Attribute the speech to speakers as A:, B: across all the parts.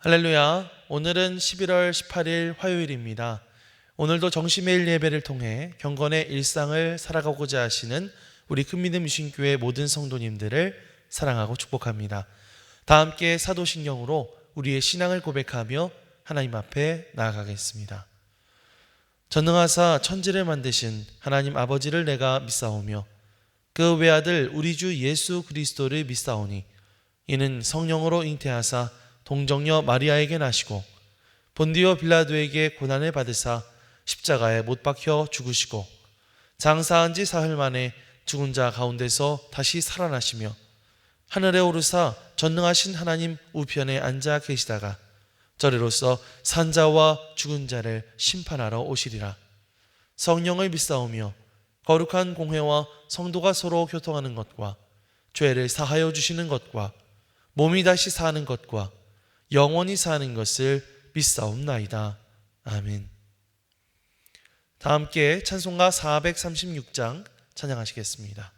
A: 할렐루야. 오늘은 11월 18일 화요일입니다. 오늘도 정시매일 예배를 통해 경건의 일상을 살아가고자 하시는 우리 큰믿음 미신교회 모든 성도님들을 사랑하고 축복합니다. 다 함께 사도신경으로 우리의 신앙을 고백하며 하나님 앞에 나아가겠습니다. 전능하사 천지를 만드신 하나님 아버지를 내가 믿사오며 그 외아들 우리 주 예수 그리스도를 믿사오니 이는 성령으로 잉태하사 동정녀 마리아에게 나시고 본디오 빌라도에게 고난을 받으사 십자가에 못 박혀 죽으시고 장사한 지 사흘 만에 죽은 자 가운데서 다시 살아나시며 하늘에 오르사 전능하신 하나님 우편에 앉아 계시다가 저리로서 산자와 죽은 자를 심판하러 오시리라. 성령을 믿사오며 거룩한 공회와 성도가 서로 교통하는 것과 죄를 사하여 주시는 것과 몸이 다시 사는 것과 영원히 사는 것을 믿사옵나이다. 아멘. 다 함께 찬송가 436장 찬양하시겠습니다.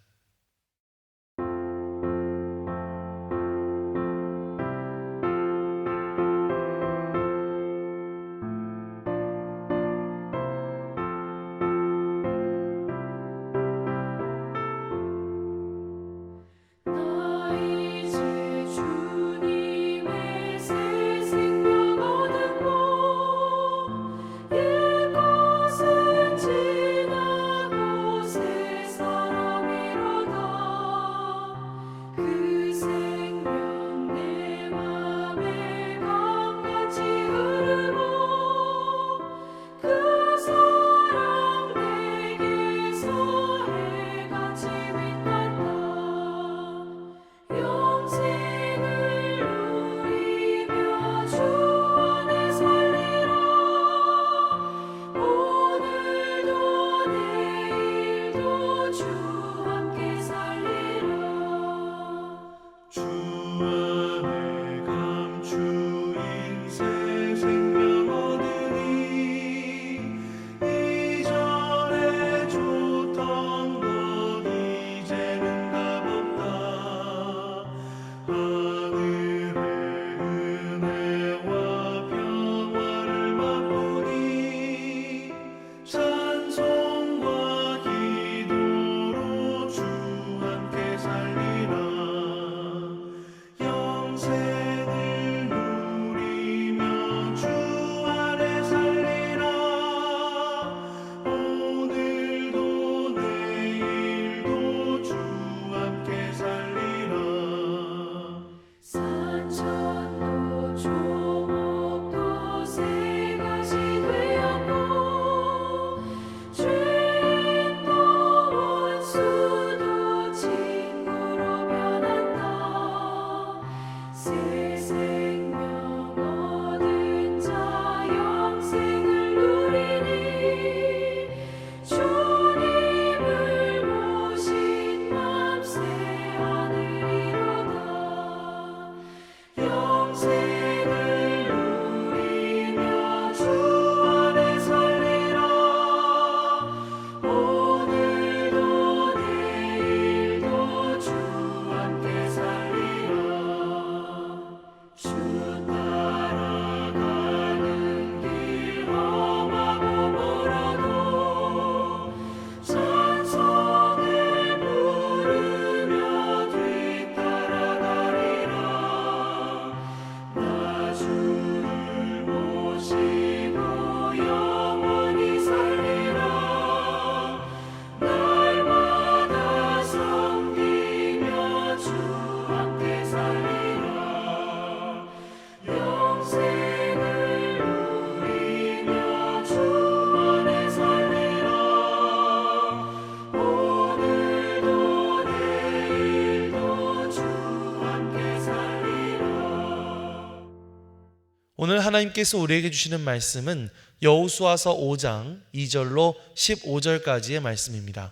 A: 오늘 하나님께서 우리에게 주시는 말씀은 여호수아서 5장 2절로 15절까지의 말씀입니다.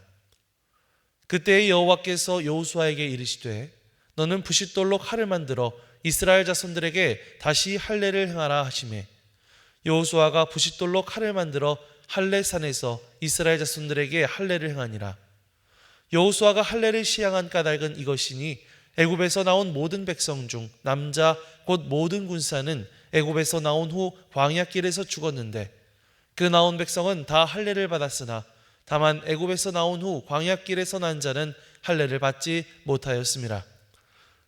A: 그때 여호와께서 여호수아에게 이르시되 너는 부싯돌로 칼을 만들어 이스라엘 자손들에게 다시 할례를 행하라 하시매 여호수아가 부싯돌로 칼을 만들어 할례산에서 이스라엘 자손들에게 할례를 행하니라. 여호수아가 할례를 시행한 까닭은 이것이니 애굽에서 나온 모든 백성 중 남자 곧 모든 군사는 애굽에서 나온 후 광야길에서 죽었는데 그 나온 백성은 다 할례를 받았으나 다만 애굽에서 나온 후 광야길에서 난 자는 할례를 받지 못하였습니다.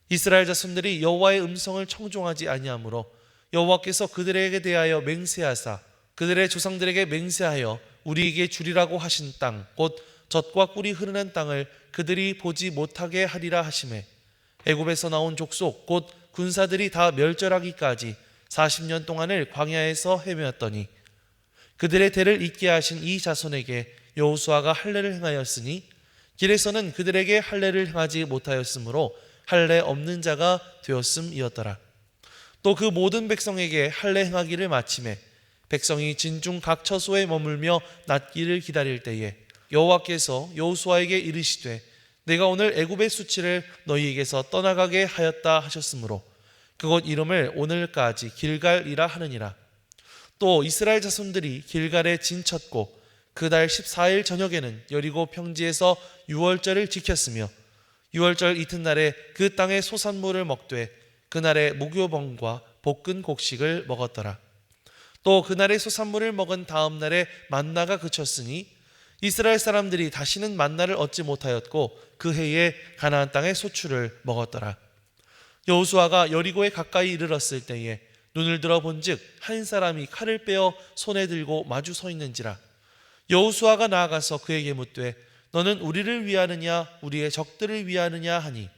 A: 이스라엘 자손들이 여호와의 음성을 청종하지 아니하므로 여호와께서 그들에게 대하여 맹세하사 그들의 조상들에게 맹세하여 우리에게 주리라고 하신 땅 곧 젖과 꿀이 흐르는 땅을 그들이 보지 못하게 하리라 하시매 애굽에서 나온 족속 곧 군사들이 다 멸절하기까지 40년 동안을 광야에서 헤매었더니 그들의 대를 잇게 하신 이 자손에게 여호수아가 할례를 행하였으니 길에서는 그들에게 할례를 행하지 못하였으므로 할례 없는 자가 되었음이었더라. 또 그 모든 백성에게 할례 행하기를 마치매 백성이 진중 각 처소에 머물며 낫기를 기다릴 때에 여호와께서 여호수아에게 이르시되 내가 오늘 애굽의 수치를 너희에게서 떠나가게 하였다 하셨으므로 그곳 이름을 오늘까지 길갈이라 하느니라. 또 이스라엘 자손들이 길갈에 진쳤고 그달 14일 저녁에는 여리고 평지에서 유월절을 지켰으며 유월절 이튿날에 그 땅의 소산물을 먹되 그날에 무교병과 볶은 곡식을 먹었더라. 또 그날의 소산물을 먹은 다음 날에 만나가 그쳤으니 이스라엘 사람들이 다시는 만나를 얻지 못하였고 그 해에 가나안 땅의 소출을 먹었더라. 여호수아가 여리고에 가까이 이르렀을 때에 눈을 들어 본즉 한 사람이 칼을 빼어 손에 들고 마주 서 있는지라. 여호수아가 나아가서 그에게 묻되 너는 우리를 위하느냐 우리의 적들을 위하느냐 하니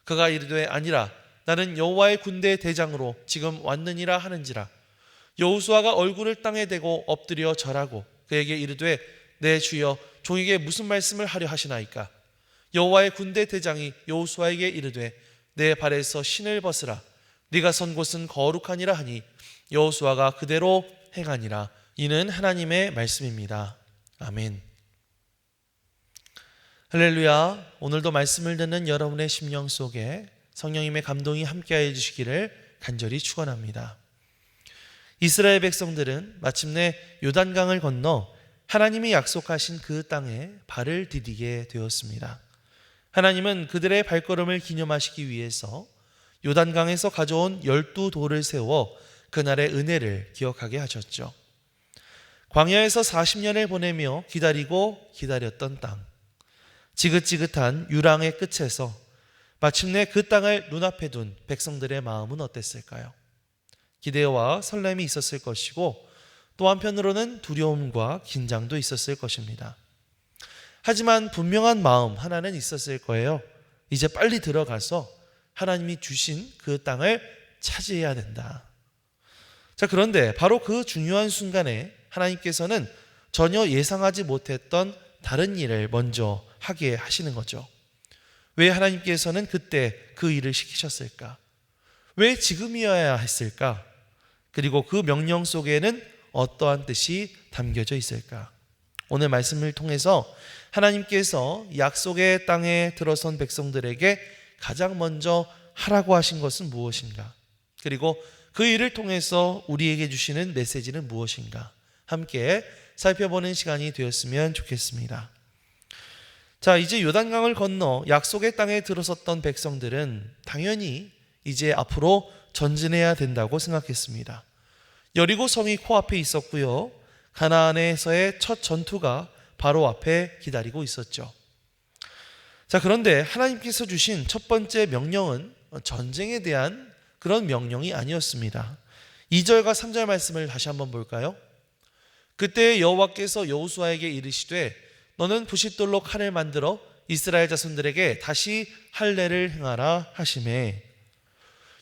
A: 그가 이르되 아니라 나는 여호와의 군대 대장으로 지금 왔느니라 하는지라. 여호수아가 얼굴을 땅에 대고 엎드려 절하고 그에게 이르되 내 주여 종에게 무슨 말씀을 하려 하시나이까. 여호와의 군대 대장이 여호수아에게 이르되 내 발에서 신을 벗으라 네가 선 곳은 거룩하니라 하니 여호수아가 그대로 행하니라. 이는 하나님의 말씀입니다. 아멘. 할렐루야. 오늘도 말씀을 듣는 여러분의 심령 속에 성령님의 감동이 함께하여 주시기를 간절히 축원합니다. 이스라엘 백성들은 마침내 요단강을 건너 하나님이 약속하신 그 땅에 발을 디디게 되었습니다. 하나님은 그들의 발걸음을 기념하시기 위해서 요단강에서 가져온 12돌을 세워 그날의 은혜를 기억하게 하셨죠. 광야에서 40년을 보내며 기다렸던 땅, 지긋지긋한 유랑의 끝에서 마침내 그 땅을 눈앞에 둔 백성들의 마음은 어땠을까요? 기대와 설렘이 있었을 것이고 또 한편으로는 두려움과 긴장도 있었을 것입니다. 하지만 분명한 마음 하나는 있었을 거예요. 이제 빨리 들어가서 하나님이 주신 그 땅을 차지해야 된다. 자, 그런데 바로 그 중요한 순간에 하나님께서는 전혀 예상하지 못했던 다른 일을 먼저 하게 하시는 거죠. 왜 하나님께서는 그때 그 일을 시키셨을까? 왜 지금이어야 했을까? 그리고 그 명령 속에는 어떠한 뜻이 담겨져 있을까? 오늘 말씀을 통해서 하나님께서 약속의 땅에 들어선 백성들에게 가장 먼저 하라고 하신 것은 무엇인가? 그리고 그 일을 통해서 우리에게 주시는 메시지는 무엇인가? 함께 살펴보는 시간이 되었으면 좋겠습니다. 자, 이제 요단강을 건너 약속의 땅에 들어섰던 백성들은 당연히 이제 앞으로 전진해야 된다고 생각했습니다. 여리고 성이 코앞에 있었고요. 가나안에서의 첫 전투가 바로 앞에 기다리고 있었죠. 자, 그런데 하나님께서 주신 첫 번째 명령은 전쟁에 대한 그런 명령이 아니었습니다. 2절과 3절 말씀을 다시 한번 볼까요? 그때 여호와께서 여호수아에게 이르시되 너는 부싯돌로 칼을 만들어 이스라엘 자손들에게 다시 할례를 행하라 하시매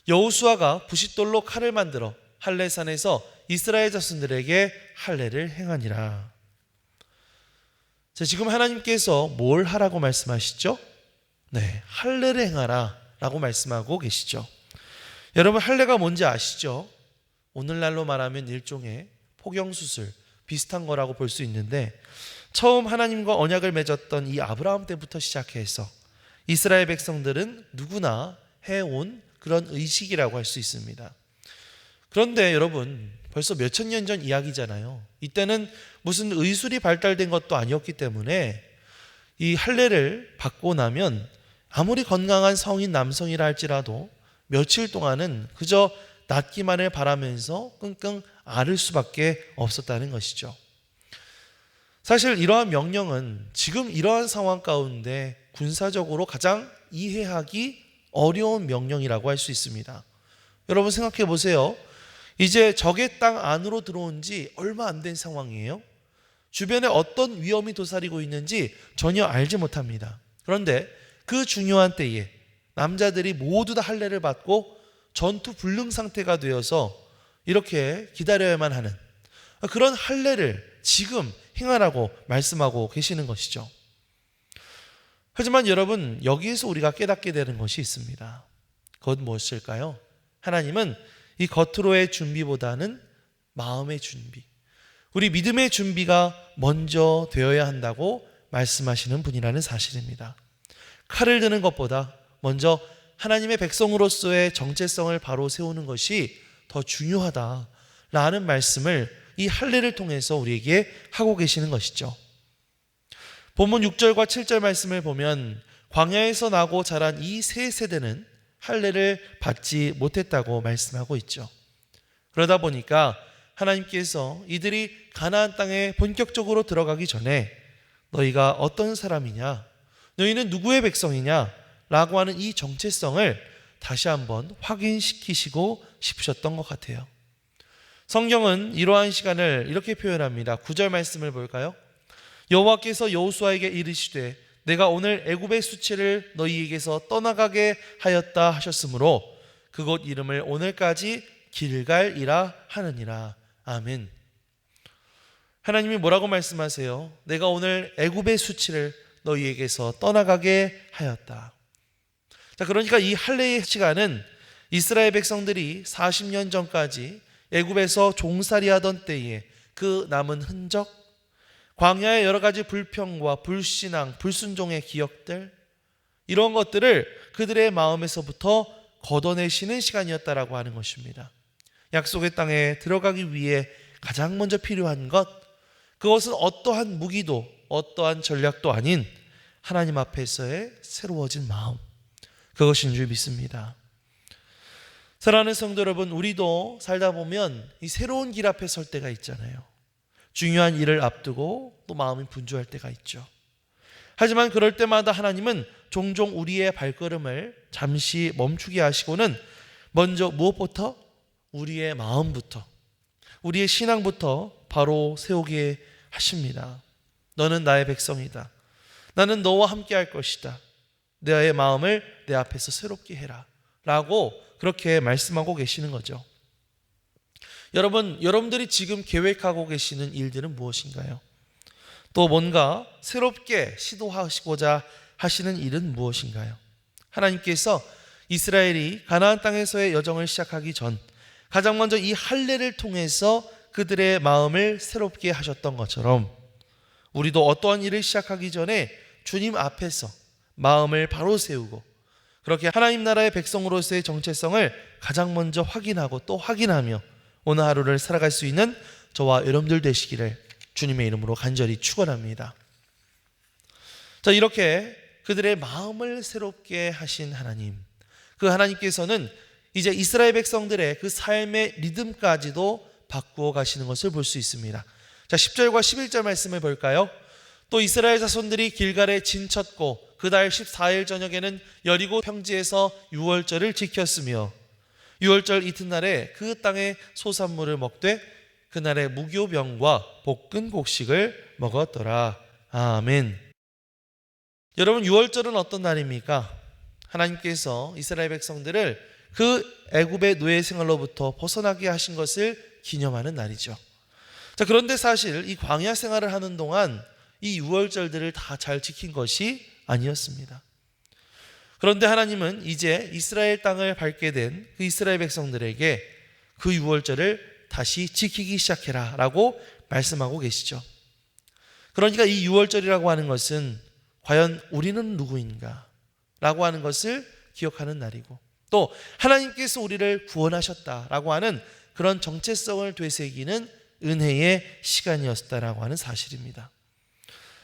A: 여호수아가 부싯돌로 칼을 만들어 할례산에서 이스라엘 자손들에게 할례를 행하니라. 자, 지금 하나님께서 뭘 하라고 말씀하시죠? 네, 할례를 행하라 라고 말씀하고 계시죠. 여러분, 할례가 뭔지 아시죠? 오늘날로 말하면 일종의 포경수술 비슷한 거라고 볼 수 있는데 처음 하나님과 언약을 맺었던 이 아브라함 때부터 시작해서 이스라엘 백성들은 누구나 해온 그런 의식이라고 할 수 있습니다. 그런데 여러분, 벌써 몇천 년 전 이야기잖아요. 이때는 무슨 의술이 발달된 것도 아니었기 때문에 이 할례를 받고 나면 아무리 건강한 성인 남성이라 할지라도 며칠 동안은 그저 낫기만을 바라면서 끙끙 앓을 수밖에 없었다는 것이죠. 사실 이러한 명령은 지금 이러한 상황 가운데 군사적으로 가장 이해하기 어려운 명령이라고 할 수 있습니다. 여러분 생각해 보세요. 이제 적의 땅 안으로 들어온 지 얼마 안 된 상황이에요. 주변에 어떤 위험이 도사리고 있는지 전혀 알지 못합니다. 그런데 그 중요한 때에 남자들이 모두 다 할례를 받고 전투 불능 상태가 되어서 이렇게 기다려야만 하는 그런 할례를 지금 행하라고 말씀하고 계시는 것이죠. 하지만 여러분, 여기에서 우리가 깨닫게 되는 것이 있습니다. 그건 무엇일까요? 하나님은 이 겉으로의 준비보다는 마음의 준비, 우리 믿음의 준비가 먼저 되어야 한다고 말씀하시는 분이라는 사실입니다. 칼을 드는 것보다 먼저 하나님의 백성으로서의 정체성을 바로 세우는 것이 더 중요하다라는 말씀을 이 할례를 통해서 우리에게 하고 계시는 것이죠. 본문 6절과 7절 말씀을 보면 광야에서 나고 자란 이 세 세대는 할례를 받지 못했다고 말씀하고 있죠. 그러다 보니까 하나님께서 이들이 가나안 땅에 본격적으로 들어가기 전에 너희가 어떤 사람이냐, 너희는 누구의 백성이냐 라고 하는 이 정체성을 다시 한번 확인시키시고 싶으셨던 것 같아요. 성경은 이러한 시간을 이렇게 표현합니다. 9절 말씀을 볼까요? 여호와께서 여호수아에게 이르시되 내가 오늘 애굽의 수치를 너희에게서 떠나가게 하였다 하셨으므로 그곳 이름을 오늘까지 길갈이라 하느니라. 아멘. 하나님이 뭐라고 말씀하세요? 내가 오늘 애굽의 수치를 너희에게서 떠나가게 하였다. 자, 그러니까 이 할례의 시간은 이스라엘 백성들이 40년 전까지 애굽에서 종살이하던 때에 그 남은 흔적, 광야의 여러 가지 불평과 불신앙, 불순종의 기억들, 이런 것들을 그들의 마음에서부터 걷어내시는 시간이었다라고 하는 것입니다. 약속의 땅에 들어가기 위해 가장 먼저 필요한 것, 그것은 어떠한 무기도 어떠한 전략도 아닌 하나님 앞에서의 새로워진 마음, 그것인 줄 믿습니다. 사랑하는 성도 여러분, 우리도 살다 보면 이 새로운 길 앞에 설 때가 있잖아요. 중요한 일을 앞두고 또 마음이 분주할 때가 있죠. 하지만 그럴 때마다 하나님은 종종 우리의 발걸음을 잠시 멈추게 하시고는 먼저 무엇부터? 우리의 마음부터, 우리의 신앙부터 바로 세우게 하십니다. 너는 나의 백성이다. 나는 너와 함께 할 것이다. 너의 마음을 내 앞에서 새롭게 해라 라고 그렇게 말씀하고 계시는 거죠. 여러분들이 지금 계획하고 계시는 일들은 무엇인가요? 또 뭔가 새롭게 시도하시고자 하시는 일은 무엇인가요? 하나님께서 이스라엘이 가나안 땅에서의 여정을 시작하기 전 가장 먼저 이 할례를 통해서 그들의 마음을 새롭게 하셨던 것처럼 우리도 어떠한 일을 시작하기 전에 주님 앞에서 마음을 바로 세우고 그렇게 하나님 나라의 백성으로서의 정체성을 가장 먼저 확인하고 또 확인하며 오늘 하루를 살아갈 수 있는 저와 여러분들 되시기를 주님의 이름으로 간절히 축원합니다. 자, 이렇게 그들의 마음을 새롭게 하신 하나님, 그 하나님께서는 이제 이스라엘 백성들의 그 삶의 리듬까지도 바꾸어 가시는 것을 볼 수 있습니다. 자, 10절과 11절 말씀을 볼까요? 또 이스라엘 자손들이 길갈에 진쳤고 그달 14일 저녁에는 여리고 평지에서 유월절을 지켰으며 유월절 이튿날에 그 땅의 소산물을 먹되 그날에 무교병과 볶은 곡식을 먹었더라. 아멘. 여러분, 유월절은 어떤 날입니까? 하나님께서 이스라엘 백성들을 그 애굽의 노예 생활로부터 벗어나게 하신 것을 기념하는 날이죠. 자, 그런데 사실 이 광야 생활을 하는 동안 이 유월절들을 다 잘 지킨 것이 아니었습니다. 그런데 하나님은 이제 이스라엘 땅을 밟게 된 그 이스라엘 백성들에게 그 유월절을 다시 지키기 시작해라 라고 말씀하고 계시죠. 그러니까 이 유월절이라고 하는 것은 과연 우리는 누구인가 라고 하는 것을 기억하는 날이고 또 하나님께서 우리를 구원하셨다라고 하는 그런 정체성을 되새기는 은혜의 시간이었다라고 하는 사실입니다.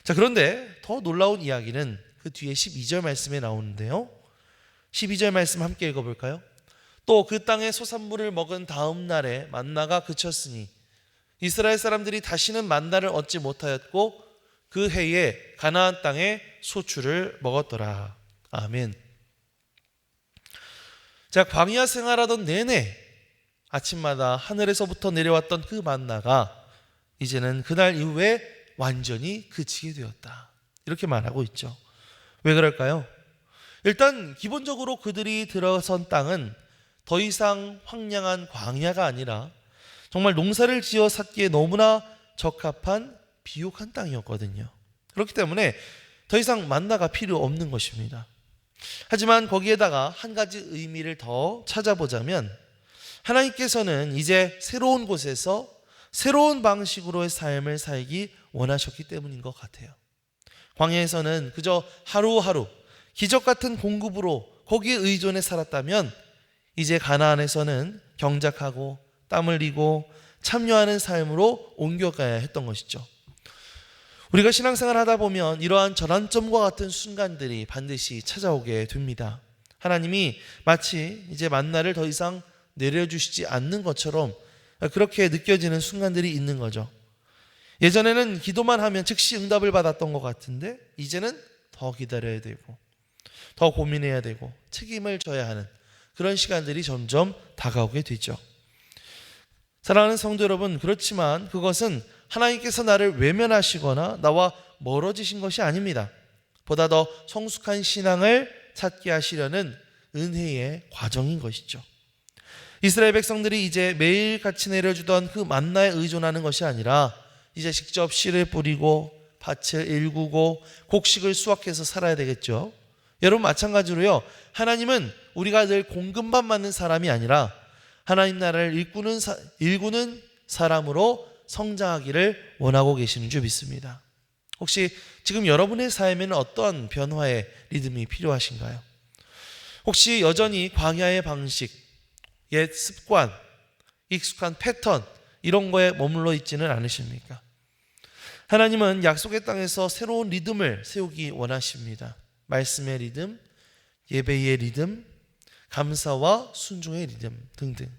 A: 자, 그런데 더 놀라운 이야기는 그 뒤에 12절 말씀에 나오는데요. 12절 말씀 함께 읽어볼까요? 또 그 땅의 소산물을 먹은 다음 날에 만나가 그쳤으니 이스라엘 사람들이 다시는 만나를 얻지 못하였고 그 해에 가나안 땅의 소출을 먹었더라. 아멘. 자, 광야 생활하던 내내 아침마다 하늘에서부터 내려왔던 그 만나가 이제는 그날 이후에 완전히 그치게 되었다. 이렇게 말하고 있죠. 왜 그럴까요? 일단 기본적으로 그들이 들어선 땅은 더 이상 황량한 광야가 아니라 정말 농사를 지어 찾기에 너무나 적합한 비옥한 땅이었거든요. 그렇기 때문에 더 이상 만나가 필요 없는 것입니다. 하지만 거기에다가 한 가지 의미를 더 찾아보자면 하나님께서는 이제 새로운 곳에서 새로운 방식으로의 삶을 살기 원하셨기 때문인 것 같아요. 광야에서는 그저 하루하루 기적 같은 공급으로 거기에 의존해 살았다면 이제 가나안에서는 경작하고 땀 흘리고 참여하는 삶으로 옮겨가야 했던 것이죠. 우리가 신앙생활 하다 보면 이러한 전환점과 같은 순간들이 반드시 찾아오게 됩니다. 하나님이 마치 이제 만나를 더 이상 내려주시지 않는 것처럼 그렇게 느껴지는 순간들이 있는 거죠. 예전에는 기도만 하면 즉시 응답을 받았던 것 같은데 이제는 더 기다려야 되고 더 고민해야 되고 책임을 져야 하는 그런 시간들이 점점 다가오게 되죠. 사랑하는 성도 여러분, 그렇지만 그것은 하나님께서 나를 외면하시거나 나와 멀어지신 것이 아닙니다. 보다 더 성숙한 신앙을 찾게 하시려는 은혜의 과정인 것이죠. 이스라엘 백성들이 이제 매일같이 내려주던 그 만나에 의존하는 것이 아니라 이제 직접 씨를 뿌리고 밭을 일구고 곡식을 수확해서 살아야 되겠죠. 여러분 마찬가지로요, 하나님은 우리가 늘 공급만 받는 사람이 아니라 하나님 나라를 일구는 사람으로 성장하기를 원하고 계시는 줄 믿습니다. 혹시 지금 여러분의 삶에는 어떤 변화의 리듬이 필요하신가요? 혹시 여전히 광야의 방식, 옛 습관, 익숙한 패턴 이런 거에 머물러 있지는 않으십니까? 하나님은 약속의 땅에서 새로운 리듬을 세우기 원하십니다. 말씀의 리듬, 예배의 리듬, 감사와 순종의 리듬 등등.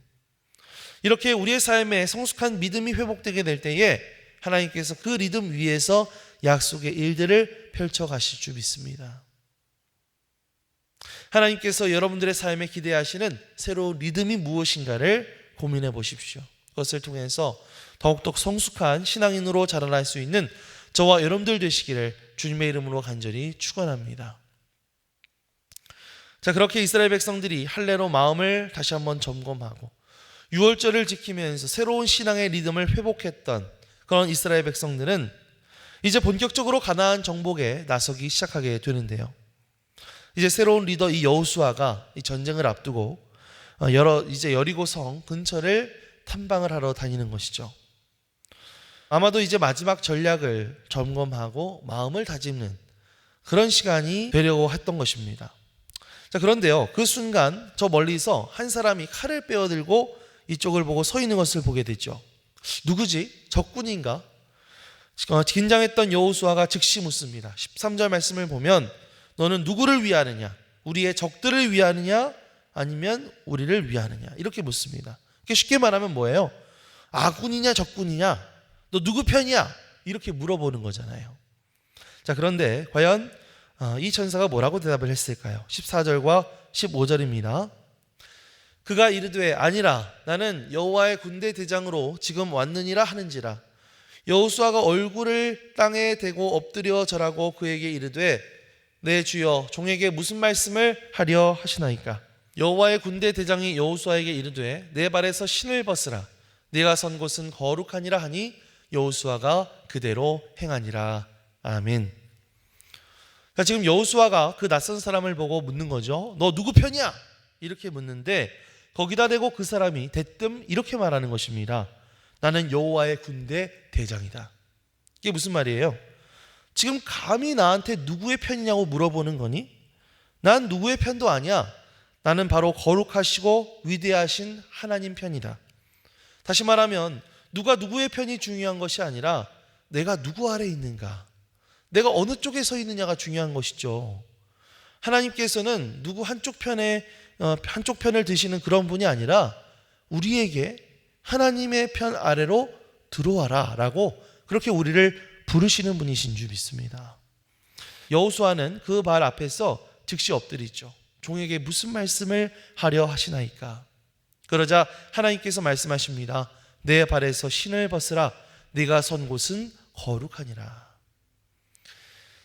A: 이렇게 우리의 삶에 성숙한 믿음이 회복되게 될 때에 하나님께서 그 리듬 위에서 약속의 일들을 펼쳐가실 줄 믿습니다. 하나님께서 여러분들의 삶에 기대하시는 새로운 리듬이 무엇인가를 고민해 보십시오. 그것을 통해서 더욱더 성숙한 신앙인으로 자라날 수 있는 저와 여러분들 되시기를 주님의 이름으로 간절히 축원합니다. 자, 그렇게 이스라엘 백성들이 할례로 마음을 다시 한번 점검하고 유월절을 지키면서 새로운 신앙의 리듬을 회복했던 그런 이스라엘 백성들은 이제 본격적으로 가나안 정복에 나서기 시작하게 되는데요. 이제 새로운 리더 이 여호수아가 이 전쟁을 앞두고 이제 여리고성 근처를 탐방을 하러 다니는 것이죠. 아마도 이제 마지막 전략을 점검하고 마음을 다짐는 그런 시간이 되려고 했던 것입니다. 자, 그런데요, 그 순간 저 멀리서 한 사람이 칼을 빼어들고 이쪽을 보고 서 있는 것을 보게 되죠. 누구지? 적군인가? 긴장했던 여호수아가 즉시 묻습니다. 13절 말씀을 보면 너는 누구를 위하느냐? 우리의 적들을 위하느냐? 아니면 우리를 위하느냐? 이렇게 묻습니다. 쉽게 말하면 뭐예요? 아군이냐 적군이냐? 너 누구 편이야? 이렇게 물어보는 거잖아요. 자, 그런데 과연 이 천사가 뭐라고 대답을 했을까요? 14절과 15절입니다. 그가 이르되 아니라 나는 여호와의 군대 대장으로 지금 왔느니라 하는지라. 여호수아가 얼굴을 땅에 대고 엎드려 절하고 그에게 이르되 내 주여 종에게 무슨 말씀을 하려 하시나이까. 여호와의 군대 대장이 여호수아에게 이르되 내 발에서 신을 벗으라. 네가 선 곳은 거룩하니라 하니 여호수아가 그대로 행하니라. 아멘. 그러니까 지금 여호수아가 그 낯선 사람을 보고 묻는 거죠. 너 누구 편이야? 이렇게 묻는데 거기다 대고 그 사람이 대뜸 이렇게 말하는 것입니다. 나는 여호와의 군대 대장이다. 이게 무슨 말이에요? 지금 감히 나한테 누구의 편이냐고 물어보는 거니? 난 누구의 편도 아니야. 나는 바로 거룩하시고 위대하신 하나님 편이다. 다시 말하면 누가 누구의 편이 중요한 것이 아니라 내가 누구 아래 있는가, 내가 어느 쪽에 서 있느냐가 중요한 것이죠. 하나님께서는 누구 한쪽 편에 한쪽 편을 드시는 그런 분이 아니라 우리에게 하나님의 편 아래로 들어와라 라고 그렇게 우리를 부르시는 분이신 줄 믿습니다. 여호수아는 그 발 앞에서 즉시 엎드리죠. 종에게 무슨 말씀을 하려 하시나이까. 그러자 하나님께서 말씀하십니다. 내 발에서 신을 벗으라. 네가 선 곳은 거룩하니라.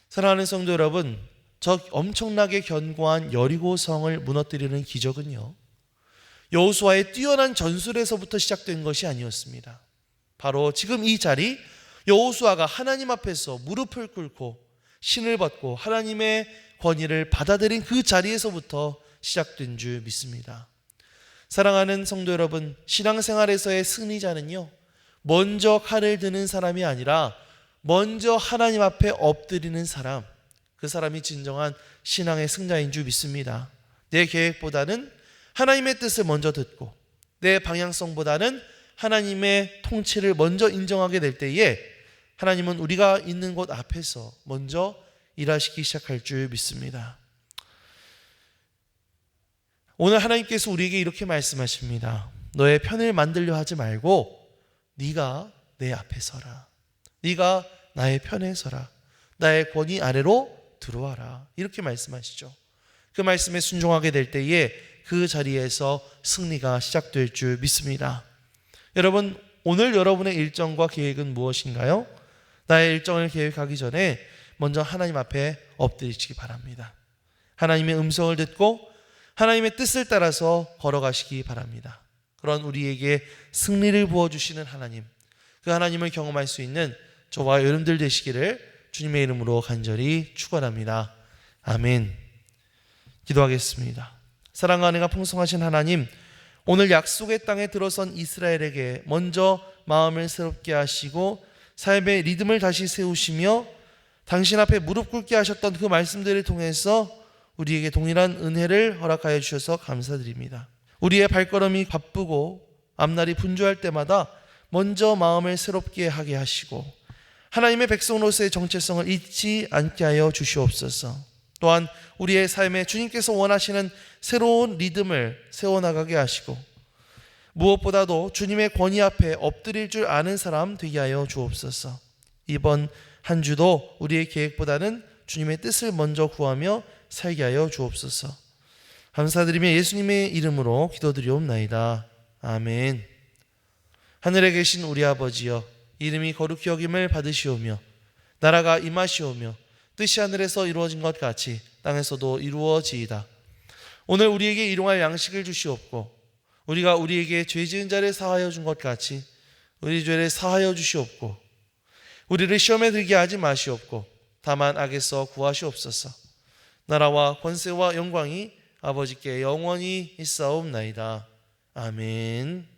A: 사랑하는 성도 여러분, 저 엄청나게 견고한 여리고성을 무너뜨리는 기적은요, 여호수아의 뛰어난 전술에서부터 시작된 것이 아니었습니다. 바로 지금 이 자리, 여호수아가 하나님 앞에서 무릎을 꿇고 신을 벗고 하나님의 권위를 받아들인 그 자리에서부터 시작된 줄 믿습니다. 사랑하는 성도 여러분, 신앙생활에서의 승리자는요, 먼저 칼을 드는 사람이 아니라 먼저 하나님 앞에 엎드리는 사람, 그 사람이 진정한 신앙의 승자인 줄 믿습니다. 내 계획보다는 하나님의 뜻을 먼저 듣고 내 방향성보다는 하나님의 통치를 먼저 인정하게 될 때에 하나님은 우리가 있는 곳 앞에서 먼저 일하시기 시작할 줄 믿습니다. 오늘 하나님께서 우리에게 이렇게 말씀하십니다. 너의 편을 만들려 하지 말고 네가 내 앞에 서라. 네가 나의 편에 서라. 나의 권위 아래로 들어와라. 이렇게 말씀하시죠. 그 말씀에 순종하게 될 때에 그 자리에서 승리가 시작될 줄 믿습니다. 여러분, 오늘 여러분의 일정과 계획은 무엇인가요? 나의 일정을 계획하기 전에 먼저 하나님 앞에 엎드리시기 바랍니다. 하나님의 음성을 듣고 하나님의 뜻을 따라서 걸어가시기 바랍니다. 그런 우리에게 승리를 부어주시는 하나님, 그 하나님을 경험할 수 있는 저와 여러분들 되시기를 주님의 이름으로 간절히 축원합니다. 아멘. 기도하겠습니다. 사랑과 은혜가 풍성하신 하나님, 오늘 약속의 땅에 들어선 이스라엘에게 먼저 마음을 새롭게 하시고 삶의 리듬을 다시 세우시며 당신 앞에 무릎 꿇게 하셨던 그 말씀들을 통해서 우리에게 동일한 은혜를 허락하여 주셔서 감사드립니다. 우리의 발걸음이 바쁘고 앞날이 분주할 때마다 먼저 마음을 새롭게 하게 하시고 하나님의 백성으로서의 정체성을 잊지 않게 하여 주시옵소서. 또한 우리의 삶에 주님께서 원하시는 새로운 리듬을 세워나가게 하시고 무엇보다도 주님의 권위 앞에 엎드릴 줄 아는 사람 되게 하여 주옵소서. 이번 한 주도 우리의 계획보다는 주님의 뜻을 먼저 구하며 살게 하여 주옵소서. 감사드리며 예수님의 이름으로 기도드리옵나이다. 아멘. 하늘에 계신 우리 아버지여, 이름이 거룩히 여김을 받으시오며 나라가 임하시오며 뜻이 하늘에서 이루어진 것 같이 땅에서도 이루어지이다. 오늘 우리에게 일용할 양식을 주시옵고 우리가 우리에게 죄 지은 자를 사하여 준 것 같이 우리 죄를 사하여 주시옵고 우리를 시험에 들게 하지 마시옵고 다만 악에서 구하시옵소서. 나라와 권세와 영광이 아버지께 영원히 있사옵나이다. 아멘.